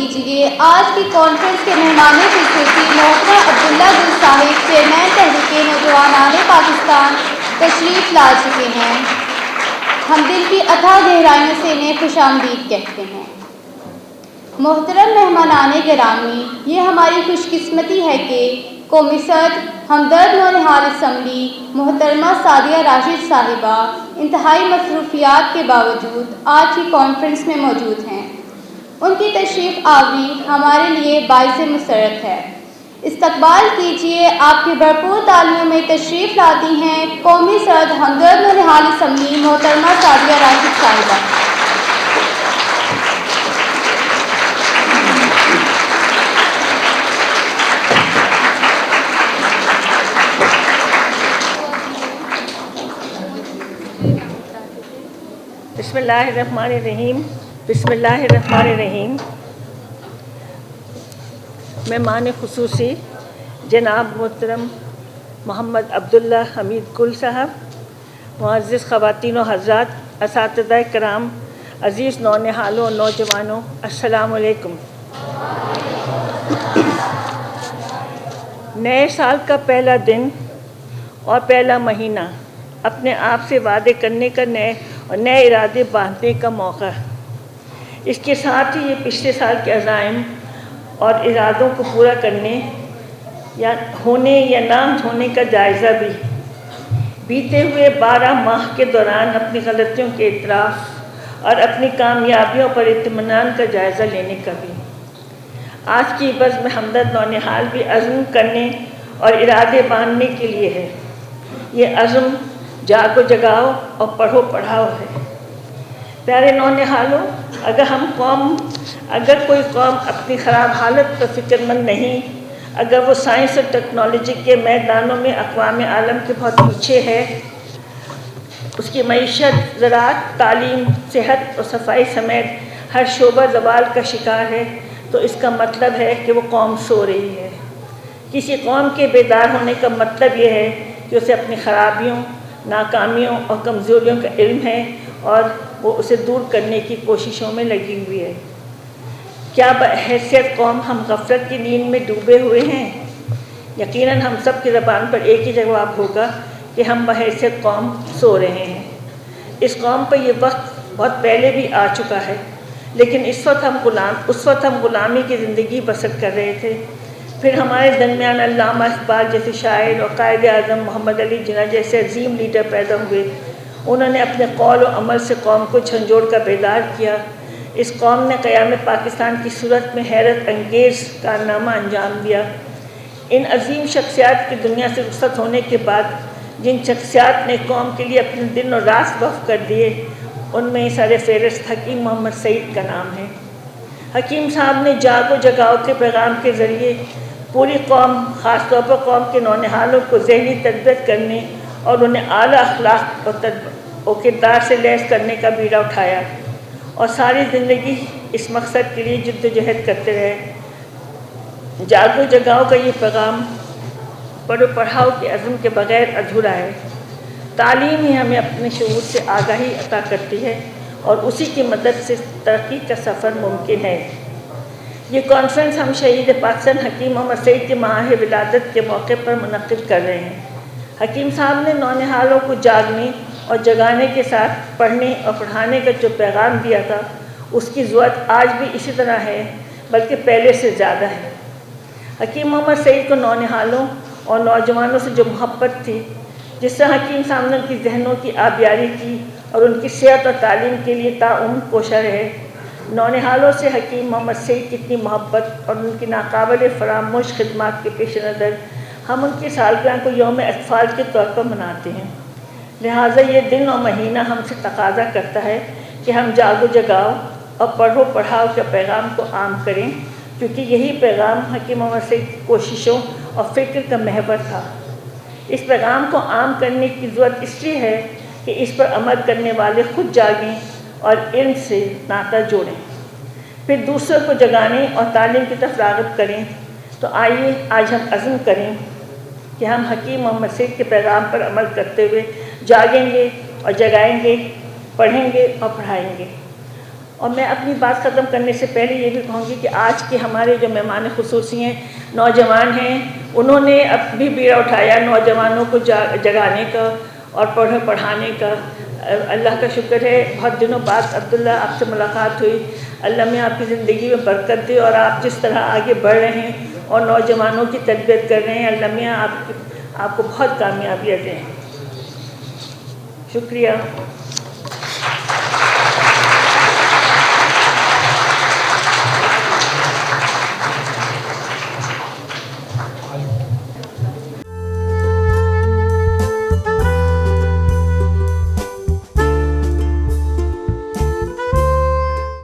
کیجیے آج کی کانفرنس کے مہمان خصوصی محترم عبداللہ گل صاحب چیئرمین تحریک نوجوانان پاکستان تشریف لا چکے ہیں۔ ہم دل کی اتھاہ گہرائیوں سے انہیں خوش آمدید کہتے ہیں۔ محترم مہمانان گرامی، یہ ہماری خوش قسمتی ہے کہ قومی صدر ہمدرد نونہال اسمبلی محترمہ سعدیہ راشد صاحبہ انتہائی مصروفیات کے باوجود آج کی کانفرنس میں موجود ہیں۔ ان کی تشریف آوری ہمارے لیے باعث مسرت ہے۔ استقبال کیجیے آپ کی بھرپور تالیوں میں تشریف لاتی ہیں قومی صدر ہمدرد نونہال اسمبلی محترمہ سعدیہ راشد صاحبہ۔ بسم اللہ الرحمن الرحیم۔ بسم اللہ الرحمن الرحیم۔ مہمان خصوصی جناب محترم محمد عبداللہ حمید گل صاحب، معزز خواتین و حضرات، اساتذہ کرام، عزیز نونہالوں اور نوجوانوں، السلام علیکم۔ نئے سال کا پہلا دن اور پہلا مہینہ اپنے آپ سے وعدے کرنے کا نئے ارادے باندھنے کا موقع، اس کے ساتھ ہی یہ پچھلے سال کے عزائم اور ارادوں کو پورا کرنے یا ہونے یا نہ ہونے کا جائزہ بھی، بیتے ہوئے 12 ماہ کے دوران اپنی غلطیوں کے اعتراف اور اپنی کامیابیوں پر اطمینان کا جائزہ لینے کا بھی۔ آج کی بزم ہمدرد نونہال بھی عزم کرنے اور ارادے باندھنے کے لیے ہے۔ یہ عزم جاگو جگاؤ اور پڑھو پڑھاؤ ہے۔ پیارے نونہالوں، اگر کوئی قوم اپنی خراب حالت پر فکر مند نہیں، اگر وہ سائنس اور ٹیکنالوجی کے میدانوں میں اقوام عالم کے بہت پیچھے ہے، اس کی معیشت، زراعت، تعلیم، صحت اور صفائی سمیت ہر شعبہ زوال کا شکار ہے، تو اس کا مطلب ہے کہ وہ قوم سو رہی ہے۔ کسی قوم کے بیدار ہونے کا مطلب یہ ہے کہ اسے اپنی خرابیوں، ناکامیوں اور کمزوریوں کا علم ہے اور وہ اسے دور کرنے کی کوششوں میں لگی ہوئی ہے۔ کیا بحیثیت قوم ہم غفلت کی نیند میں ڈوبے ہوئے ہیں؟ یقیناً ہم سب کی زبان پر ایک ہی جواب ہوگا کہ ہم بحیثیت قوم سو رہے ہیں۔ اس قوم پر یہ وقت بہت پہلے بھی آ چکا ہے، لیکن اس وقت ہم غلامی کی زندگی بسر کر رہے تھے۔ پھر ہمارے درمیان علامہ اقبال جیسے شاعر اور قائد اعظم محمد علی جناح جیسے عظیم لیڈر پیدا ہوئے۔ انہوں نے اپنے قول و عمل سے قوم کو جھنجھوڑ کر بیدار کیا۔ اس قوم نے قیام پاکستان کی صورت میں حیرت انگیز کارنامہ انجام دیا۔ ان عظیم شخصیات کی دنیا سے رخصت ہونے کے بعد جن شخصیات نے قوم کے لیے اپنے دن اور رات وقف کر دیے، ان میں سر فہرست حکیم محمد سعید کا نام ہے۔ حکیم صاحب نے جاگو جگاؤ کے پیغام کے ذریعے پوری قوم، خاص طور پر قوم کے نونہالوں کو ذہنی تربیت کرنے اور انہیں اعلیٰ اخلاق اور کردار سے لیس کرنے کا بیڑا اٹھایا اور ساری زندگی اس مقصد کے لیے جد و جہد کرتے رہے۔ جاگو جگاؤ کا یہ پیغام پڑھو پڑھاؤ کے عزم کے بغیر ادھورا ہے۔ تعلیم ہی ہمیں اپنے شعور سے آگاہی عطا کرتی ہے اور اسی کی مدد سے ترقی کا سفر ممکن ہے۔ یہ کانفرنس ہم شہید پاکستان حکیم محمد سعید کے ماہ ولادت کے موقع پر منعقد کر رہے ہیں۔ حکیم صاحب نے نونہالوں کو جاگنے اور جگانے کے ساتھ پڑھنے اور پڑھانے کا جو پیغام دیا تھا، اس کی ضرورت آج بھی اسی طرح ہے، بلکہ پہلے سے زیادہ ہے۔ حکیم محمد سعید کو نونہالوں اور نوجوانوں سے جو محبت تھی، جس سے حکیم صاحب نے ان کی ذہنوں کی آبیاری کی اور ان کی صحت اور تعلیم کے لیے تعاون کوشاں رہے، نونہالوں سے حکیم محمد سعید کی اتنی محبت اور ان کی ناقابل فراموش خدمات کے پیش نظر ہم ان کی سالگرہ کو یوم اطفال کے طور پر مناتے ہیں۔ لہٰذا یہ دن اور مہینہ ہم سے تقاضا کرتا ہے کہ ہم جاگو جگاؤ اور پڑھو پڑھاؤ کے پیغام کو عام کریں، کیونکہ یہی پیغام حکیم محمد سعید کی کوششوں اور فکر کا محور تھا۔ اس پیغام کو عام کرنے کی ضرورت اس لیے ہے کہ اس پر عمل کرنے والے خود جاگیں اور علم سے ناطہ جوڑیں، پھر دوسروں کو جگانے اور تعلیم کی طرف راغب کریں۔ تو آئیے آج ہم عزم کریں کہ ہم حکیم محمد سعید کے پیغام پر عمل کرتے ہوئے جاگیں گے اور جگائیں گے، پڑھیں گے اور پڑھائیں گے۔ اور میں اپنی بات ختم کرنے سے پہلے یہ بھی کہوں گی کہ آج کے ہمارے جو مہمان خصوصی ہیں نوجوان ہیں، انہوں نے اب بھی بیڑا اٹھایا نوجوانوں کو جگانے کا اور پڑھانے کا۔ اللہ کا شکر ہے بہت دنوں بعد عبداللہ آپ سے ملاقات ہوئی۔ اللہ میں آپ کی زندگی میں برکت دے، اور آپ جس طرح آگے بڑھ رہے ہیں اور نوجوانوں کی تربیت کر رہے ہیں، اللہ میاں آپ کو بہت کامیابیاں دیں۔ شکریہ۔